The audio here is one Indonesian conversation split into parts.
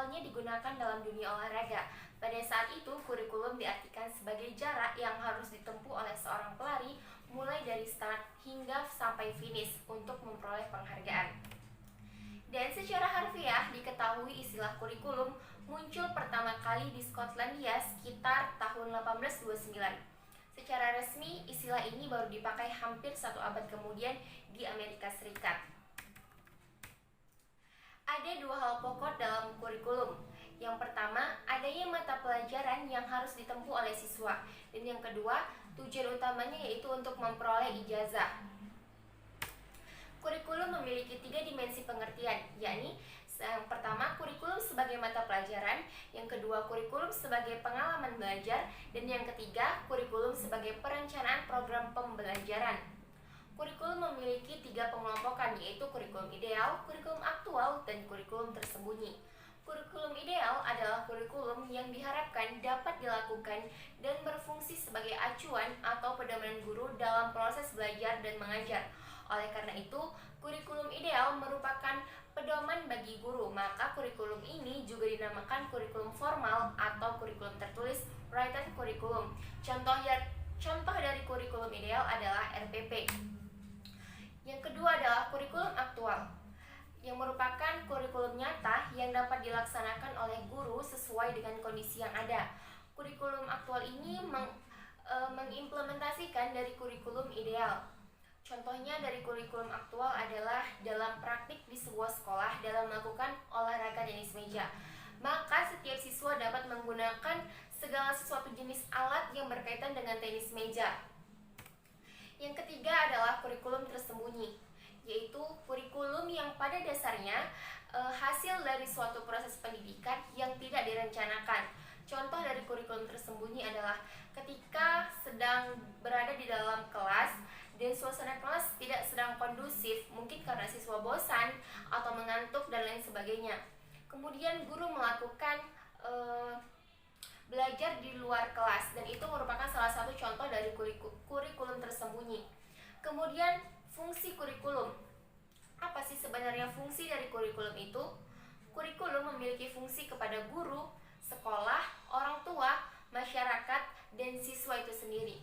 awalnya digunakan dalam dunia olahraga. Pada saat itu, kurikulum diartikan sebagai jarak yang harus ditempuh oleh seorang pelari mulai dari start hingga sampai finish untuk memperoleh penghargaan. Dan secara harfiah diketahui istilah kurikulum muncul pertama kali di Skotlandia sekitar tahun 1829. Secara resmi, istilah ini baru dipakai hampir satu abad kemudian di Amerika Serikat. Ada dua hal pokok dalam kurikulum. Yang pertama, adanya mata pelajaran yang harus ditempuh oleh siswa. Dan yang kedua, tujuan utamanya yaitu untuk memperoleh ijazah. Kurikulum memiliki tiga dimensi pengertian, yakni yang pertama, kurikulum sebagai mata pelajaran, yang kedua, kurikulum sebagai pengalaman belajar, dan yang ketiga, kurikulum sebagai perencanaan program pembelajaran. Kurikulum memiliki tiga pengelompokan, yaitu kurikulum ideal, kurikulum aktual, dan kurikulum tersembunyi. Kurikulum ideal adalah kurikulum yang diharapkan dapat dilakukan dan berfungsi sebagai acuan atau pedoman guru dalam proses belajar dan mengajar. Oleh karena itu, kurikulum ideal merupakan pedoman bagi guru, maka kurikulum ini juga dinamakan kurikulum formal atau kurikulum tertulis, written curriculum. Contoh dari kurikulum ideal adalah RPP. Yang kedua adalah kurikulum aktual, yang merupakan kurikulum nyata yang dapat dilaksanakan oleh guru sesuai dengan kondisi yang ada. Kurikulum aktual ini mengimplementasikan dari kurikulum ideal. Contohnya dari kurikulum aktual adalah dalam praktik di sebuah sekolah dalam melakukan olahraga tenis meja. Maka setiap siswa dapat menggunakan segala sesuatu jenis alat yang berkaitan dengan tenis meja. Yang ketiga adalah kurikulum tersembunyi, yaitu kurikulum yang pada dasarnya hasil dari suatu proses pendidikan yang tidak direncanakan. Contoh dari kurikulum tersembunyi adalah ketika sedang berada di dalam kelas dan suasana kelas tidak sedang kondusif, mungkin karena siswa bosan atau mengantuk dan lain sebagainya. Kemudian guru melakukan belajar di luar kelas, dan itu merupakan salah satu contoh dari kurikulum tersembunyi. Kemudian fungsi kurikulum. Apa sih sebenarnya fungsi dari kurikulum itu? Kurikulum memiliki fungsi kepada guru, sekolah, orang tua, masyarakat, dan siswa itu sendiri.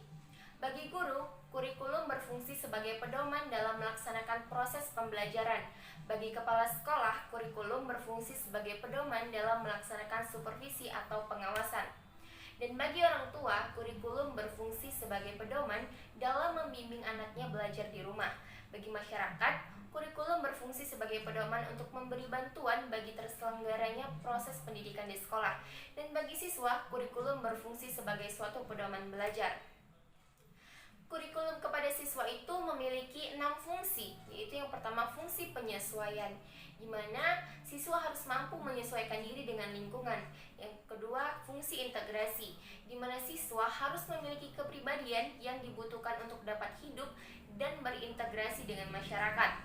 Bagi guru, kurikulum berfungsi sebagai pedoman dalam melaksanakan proses pembelajaran. Bagi kepala sekolah, kurikulum berfungsi sebagai pedoman dalam melaksanakan supervisi atau pengawasan. Dan bagi orang tua, kurikulum berfungsi sebagai pedoman dalam membimbing anaknya belajar di rumah. Bagi masyarakat, kurikulum berfungsi sebagai pedoman untuk memberi bantuan bagi terselenggaranya proses pendidikan di sekolah. Dan bagi siswa, kurikulum berfungsi sebagai suatu pedoman belajar. Kurikulum kepada siswa itu memiliki 6 fungsi, yaitu yang pertama fungsi penyesuaian, di mana siswa harus mampu menyesuaikan diri dengan lingkungan. Yang kedua, fungsi integrasi, di mana siswa harus memiliki kepribadian yang dibutuhkan untuk dapat hidup dan berintegrasi dengan masyarakat.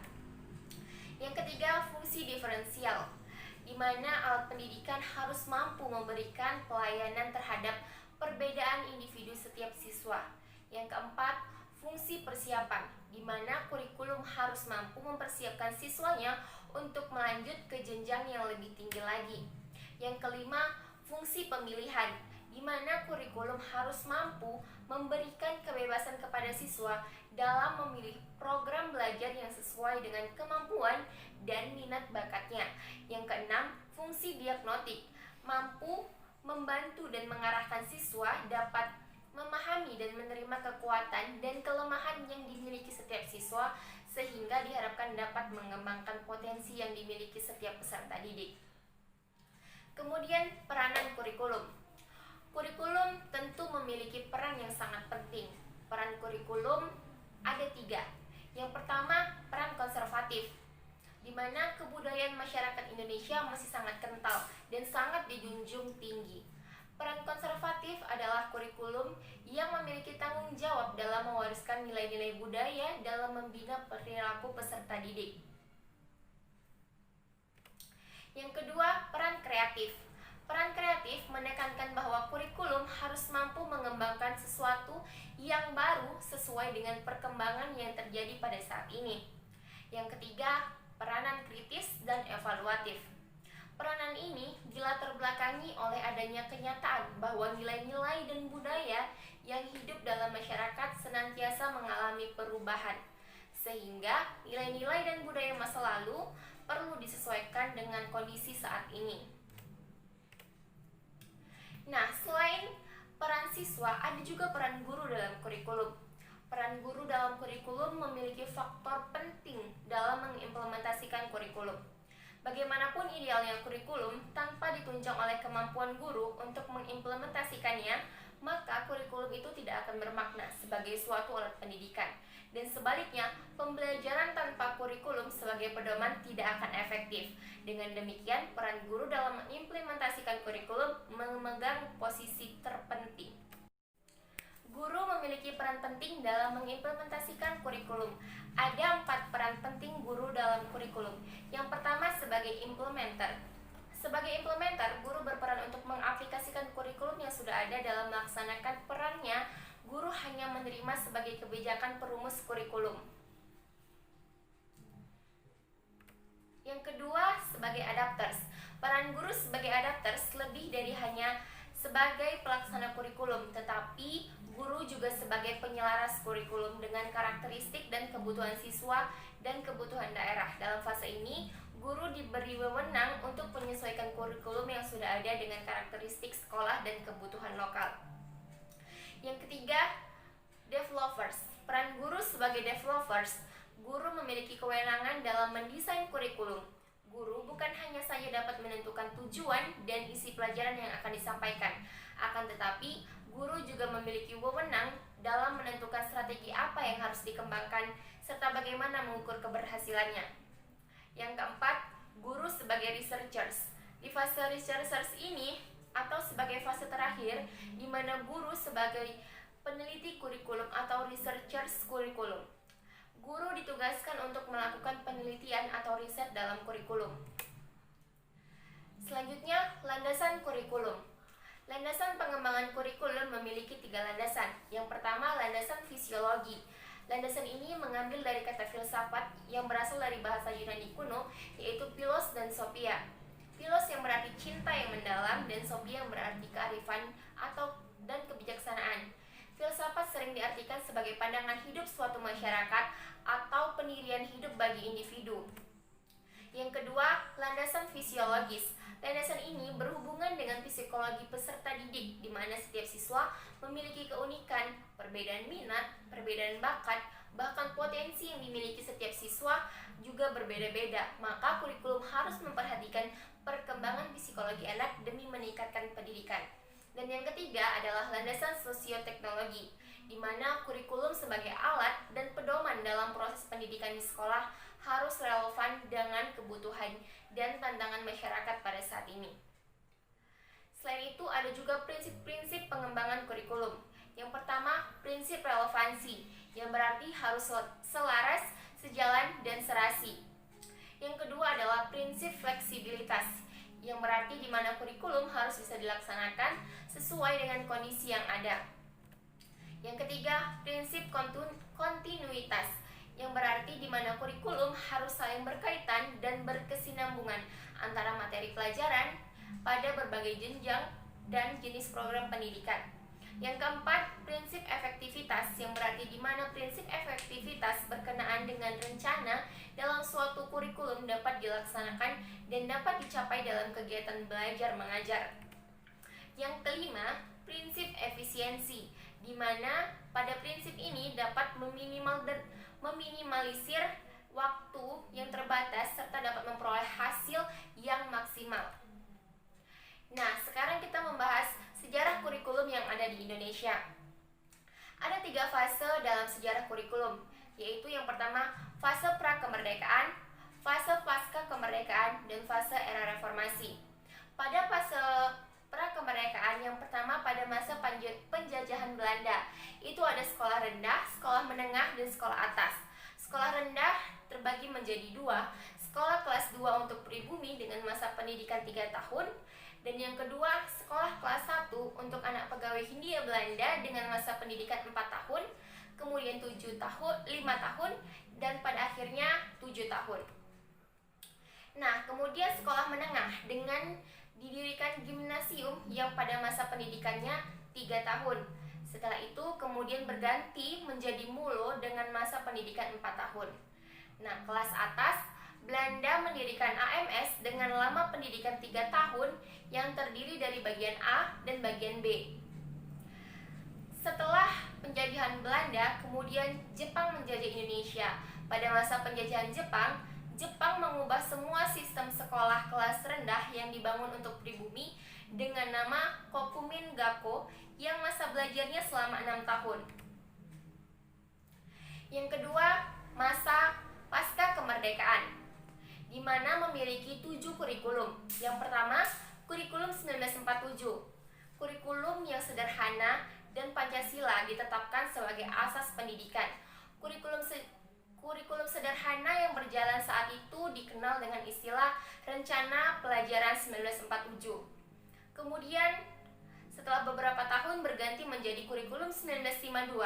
Yang ketiga, fungsi diferensial, di mana alat pendidikan harus mampu memberikan pelayanan terhadap perbedaan individu setiap siswa. Yang keempat, fungsi persiapan, di mana kurikulum harus mampu mempersiapkan siswanya untuk melanjut ke jenjang yang lebih tinggi lagi. Yang kelima, fungsi pemilihan, di mana kurikulum harus mampu memberikan kebebasan kepada siswa dalam memilih program belajar yang sesuai dengan kemampuan dan minat bakatnya. Yang keenam, fungsi diagnostik, mampu membantu dan mengarahkan siswa dapat memahami dan menerima kekuatan dan kelemahan yang dimiliki setiap siswa, sehingga diharapkan dapat mengembangkan potensi yang dimiliki setiap peserta didik. Kemudian peranan kurikulum. Kurikulum tentu memiliki peran yang sangat penting. Peran kurikulum ada 3. Yang pertama, peran konservatif, di mana kebudayaan masyarakat Indonesia masih sangat kental dan sangat dijunjung tinggi. Peran konservatif adalah kurikulum yang memiliki tanggung jawab dalam mewariskan nilai-nilai budaya dalam membina perilaku peserta didik. Yang kedua, peran kreatif. Peran kreatif menekankan bahwa kurikulum harus mampu mengembangkan sesuatu yang baru sesuai dengan perkembangan yang terjadi pada saat ini. Yang ketiga, peranan kritis dan evaluatif. Peranan ini dilatar belakangi oleh adanya kenyataan bahwa nilai-nilai dan budaya yang hidup dalam masyarakat senantiasa mengalami perubahan, sehingga nilai-nilai dan budaya masa lalu perlu disesuaikan dengan kondisi saat ini. Nah, selain peran siswa, ada juga peran guru dalam kurikulum. Peran guru dalam kurikulum memiliki faktor penting dalam mengimplementasikan kurikulum. Bagaimanapun idealnya kurikulum, tanpa ditunjang oleh kemampuan guru untuk mengimplementasikannya, maka kurikulum itu tidak akan bermakna sebagai suatu alat pendidikan. Dan sebaliknya, pembelajaran tanpa kurikulum sebagai pedoman tidak akan efektif. Dengan demikian, peran guru dalam mengimplementasikan kurikulum memegang posisi terpenting. Guru memiliki peran penting dalam mengimplementasikan kurikulum. Ada 4 peran penting guru dalam kurikulum. Yang pertama, sebagai implementer. Sebagai implementer, guru berperan untuk mengaplikasikan kurikulum yang sudah ada. Dalam melaksanakan perannya, guru hanya menerima sebagai kebijakan perumus kurikulum. Yang kedua, sebagai adapters. Peran guru sebagai adapters lebih dari hanya sebagai pelaksana kurikulum, tetapi guru juga sebagai penyelaras kurikulum dengan karakteristik dan kebutuhan siswa dan kebutuhan daerah. Dalam fase ini, guru diberi wewenang untuk menyesuaikan kurikulum yang sudah ada dengan karakteristik sekolah dan kebutuhan lokal. Yang ketiga, developers. Peran guru sebagai developers, guru memiliki kewenangan dalam mendesain kurikulum. Guru bukan hanya saja dapat menentukan tujuan dan isi pelajaran yang akan disampaikan, akan tetapi guru juga memiliki wewenang dalam menentukan strategi apa yang harus dikembangkan serta bagaimana mengukur keberhasilannya. Yang keempat, guru sebagai researchers. Di fase researchers ini atau sebagai fase terakhir, di mana guru sebagai peneliti kurikulum atau researchers kurikulum. Guru ditugaskan untuk melakukan penelitian atau riset dalam kurikulum. Selanjutnya, landasan kurikulum. Landasan pengembangan kurikulum memiliki 3 landasan. Yang pertama, landasan fisiologi. Landasan ini mengambil dari kata filsafat yang berasal dari bahasa Yunani kuno, yaitu philos dan sophia. Philos yang berarti cinta yang mendalam dan sophia yang berarti kearifan dan kebijaksanaan. Filsafat sering diartikan sebagai pandangan hidup suatu masyarakat atau pendirian hidup bagi individu. Yang kedua, landasan fisiologis. Landasan ini berhubungan dengan psikologi peserta didik, di mana setiap siswa memiliki keunikan, perbedaan minat, perbedaan bakat, bahkan potensi yang dimiliki setiap siswa juga berbeda-beda. Maka kurikulum harus memperhatikan perkembangan psikologi anak demi meningkatkan pendidikan. Dan yang ketiga adalah landasan sosioteknologi, di mana kurikulum sebagai alat dan pedoman dalam proses pendidikan di sekolah harus relevan dengan kebutuhan dan tantangan masyarakat pada saat ini. Selain itu, ada juga prinsip-prinsip pengembangan kurikulum. Yang pertama, prinsip relevansi, yang berarti harus selaras, sejalan, dan serasi. Yang kedua adalah prinsip fleksibilitas, yang berarti di mana kurikulum harus bisa dilaksanakan sesuai dengan kondisi yang ada. Yang ketiga, prinsip kontinuitas, yang berarti di mana kurikulum harus saling berkaitan dan berkesinambungan antara materi pelajaran pada berbagai jenjang dan jenis program pendidikan. Yang keempat, prinsip efektivitas, yang berarti di mana prinsip efektivitas berkenaan dengan rencana dalam suatu kurikulum dapat dilaksanakan dan dapat dicapai dalam kegiatan belajar mengajar. Yang kelima, prinsip efisiensi, di mana pada prinsip ini dapat meminimalisir waktu yang terbatas serta dapat memperoleh hasil yang maksimal. Nah, sekarang kita membahas sejarah kurikulum yang ada di Indonesia. Ada 3 fase dalam sejarah kurikulum, yaitu yang pertama, fase pra-kemerdekaan, fase pasca kemerdekaan, dan fase era reformasi. Pada fase pra-kemerdekaan, yang pertama pada masa penjajahan Belanda, itu ada sekolah rendah, sekolah menengah, dan sekolah atas. Sekolah rendah terbagi menjadi 2, sekolah kelas 2 untuk pribumi dengan masa pendidikan 3 tahun, dan yang kedua, sekolah kelas 1 untuk anak pegawai Hindia Belanda dengan masa pendidikan 4 tahun, kemudian 5 tahun, dan pada akhirnya 7 tahun. Nah, kemudian sekolah menengah dengan didirikan gimnasium yang pada masa pendidikannya 3 tahun. Setelah itu kemudian berganti menjadi mulo dengan masa pendidikan 4 tahun. Nah, kelas atas, Belanda mendirikan AMS dengan lama pendidikan 3 tahun yang terdiri dari bagian A dan bagian B. Setelah penjajahan Belanda, kemudian Jepang menjajah Indonesia. Pada masa penjajahan Jepang, Jepang mengubah semua sistem sekolah kelas rendah yang dibangun untuk pribumi dengan nama Kokumin Gakko yang masa belajarnya selama 6 tahun. Yang kedua, masa pasca kemerdekaan, di mana memiliki 7 kurikulum. Yang pertama, kurikulum 1947. Kurikulum yang sederhana dan Pancasila ditetapkan sebagai asas pendidikan. Kurikulum sederhana yang berjalan saat itu dikenal dengan istilah Rencana Pelajaran 1947. Kemudian setelah beberapa tahun berganti menjadi kurikulum 1952.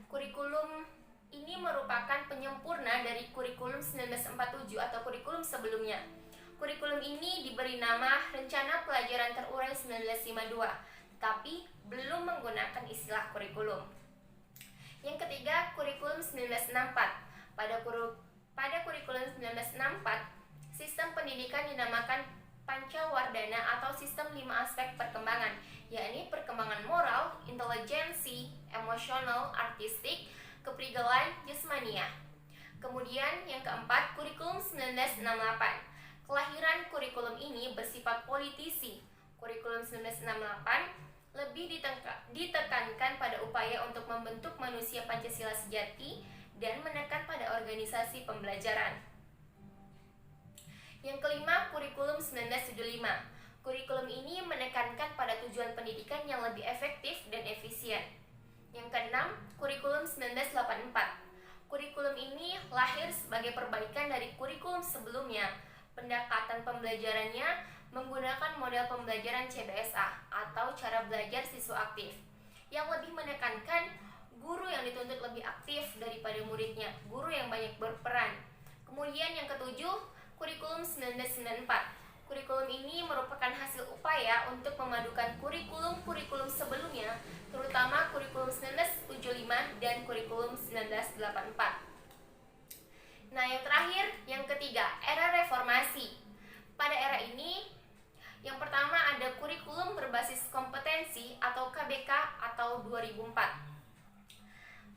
Kurikulum ini merupakan penyempurna dari kurikulum 1947 atau kurikulum sebelumnya. Kurikulum ini diberi nama Rencana Pelajaran Terurai 1952, tetapi belum menggunakan istilah kurikulum. Yang ketiga, kurikulum 1964. Pada kurikulum 1964, sistem pendidikan dinamakan Pancawardhana atau sistem 5 aspek perkembangan, yakni perkembangan moral, intelijensi, emosional, artistik, keprigelan, jasmania. Kemudian yang keempat, kurikulum 1968. Kelahiran kurikulum ini bersifat politisi. Kurikulum 1968 lebih ditekankan pada upaya untuk membentuk manusia Pancasila sejati dan menekan pada organisasi pembelajaran. Yang kelima, kurikulum 1975. Kurikulum ini menekankan pada tujuan pendidikan yang lebih efektif dan efisien. Yang keenam, kurikulum 1984. Kurikulum ini lahir sebagai perbaikan dari kurikulum sebelumnya. Pendekatan pembelajarannya menggunakan model pembelajaran CBSA atau cara belajar siswa aktif, yang lebih menekankan guru yang dituntut lebih aktif daripada muridnya, guru yang banyak berperan. Kemudian yang ketujuh, kurikulum 1994. Kurikulum ini merupakan hasil upaya untuk memadukan kurikulum sebelumnya, terutama kurikulum 1975 dan kurikulum 1984. Nah, yang terakhir, yang ketiga, era reformasi. Pada era ini, yang pertama ada kurikulum berbasis kompetensi atau KBK atau 2004.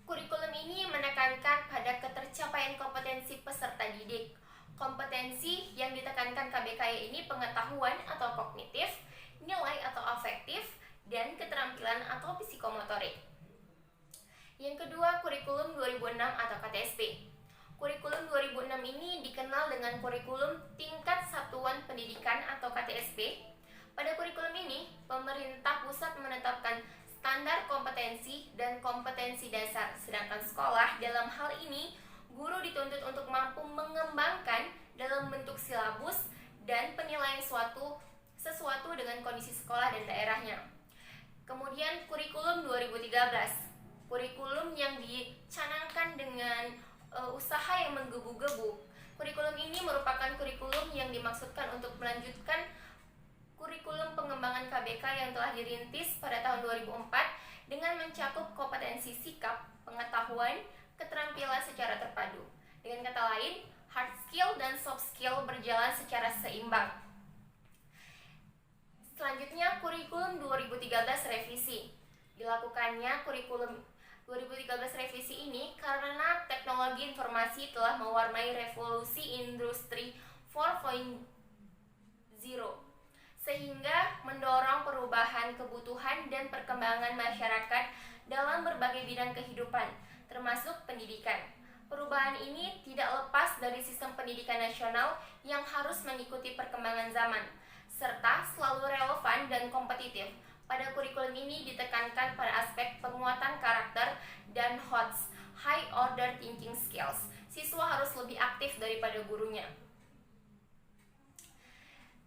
Kurikulum ini menekankan pada ketercapaian kompetensi peserta didik. Kompetensi yang ditekankan KBK ini pengetahuan atau kognitif, nilai atau afektif, dan keterampilan atau psikomotorik. Yang kedua, kurikulum 2006 atau KTSP. Kurikulum 2006 ini dikenal dengan kurikulum tingkat satuan pendidikan atau KTSP. Pada kurikulum ini, pemerintah pusat menetapkan standar kompetensi dan kompetensi dasar, sedangkan sekolah dalam hal ini guru dituntut untuk mampu mengembangkan dalam bentuk silabus dan penilaian sesuatu dengan kondisi sekolah dan daerahnya. Kemudian kurikulum 2013, kurikulum yang dicanangkan dengan usaha yang menggebu-gebu. Kurikulum ini merupakan kurikulum yang dimaksudkan untuk melanjutkan kurikulum pengembangan KBK yang telah dirintis pada tahun 2004 dengan mencakup kompetensi sikap, pengetahuan, keterampilan secara terpadu. Dengan kata lain, hard skill dan soft skill berjalan secara seimbang. Selanjutnya, kurikulum 2013 revisi. Dilakukannya kurikulum 2013 revisi ini karena teknologi informasi telah mewarnai revolusi industri 4.0, sehingga mendorong perubahan kebutuhan dan perkembangan masyarakat dalam berbagai bidang kehidupan, termasuk pendidikan. Perubahan ini tidak lepas dari sistem pendidikan nasional yang harus mengikuti perkembangan zaman, serta selalu relevan dan kompetitif. Pada kurikulum ini ditekankan pada aspek penguatan karakter dan HOTS, High Order Thinking Skills. Siswa harus lebih aktif daripada gurunya.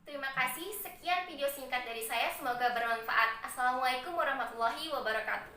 Terima kasih, sekian video singkat dari saya, semoga bermanfaat. Assalamualaikum warahmatullahi wabarakatuh.